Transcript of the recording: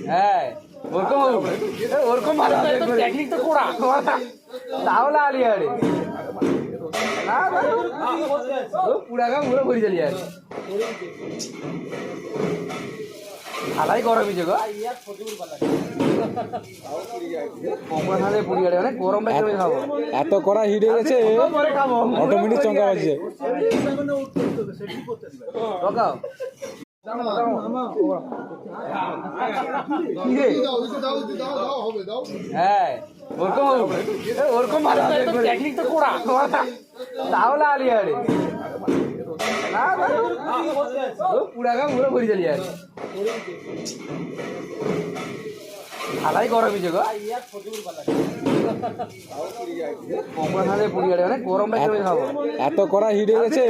হ্যাঁ ওরকম ভালো টেকনিক তো করা তাহলে আলিয়ারে না পুরা গাম পুরো ভরি চালিয়ে আছে আলাই গরম হয়েছে গো গরম খাবো এত করা হিট হয়ে গেছে অটোমেটিক চমকা বাজছে হ্যাঁ ওরকম ভালো টেকনিক তো করা তাহলে আলিয়ারে না পুরা গাম পুরো ভরি চালিয়ে আছে আলাই গরম হয়েছে গো গরম খাবো এত করা হিট হয়ে গেছে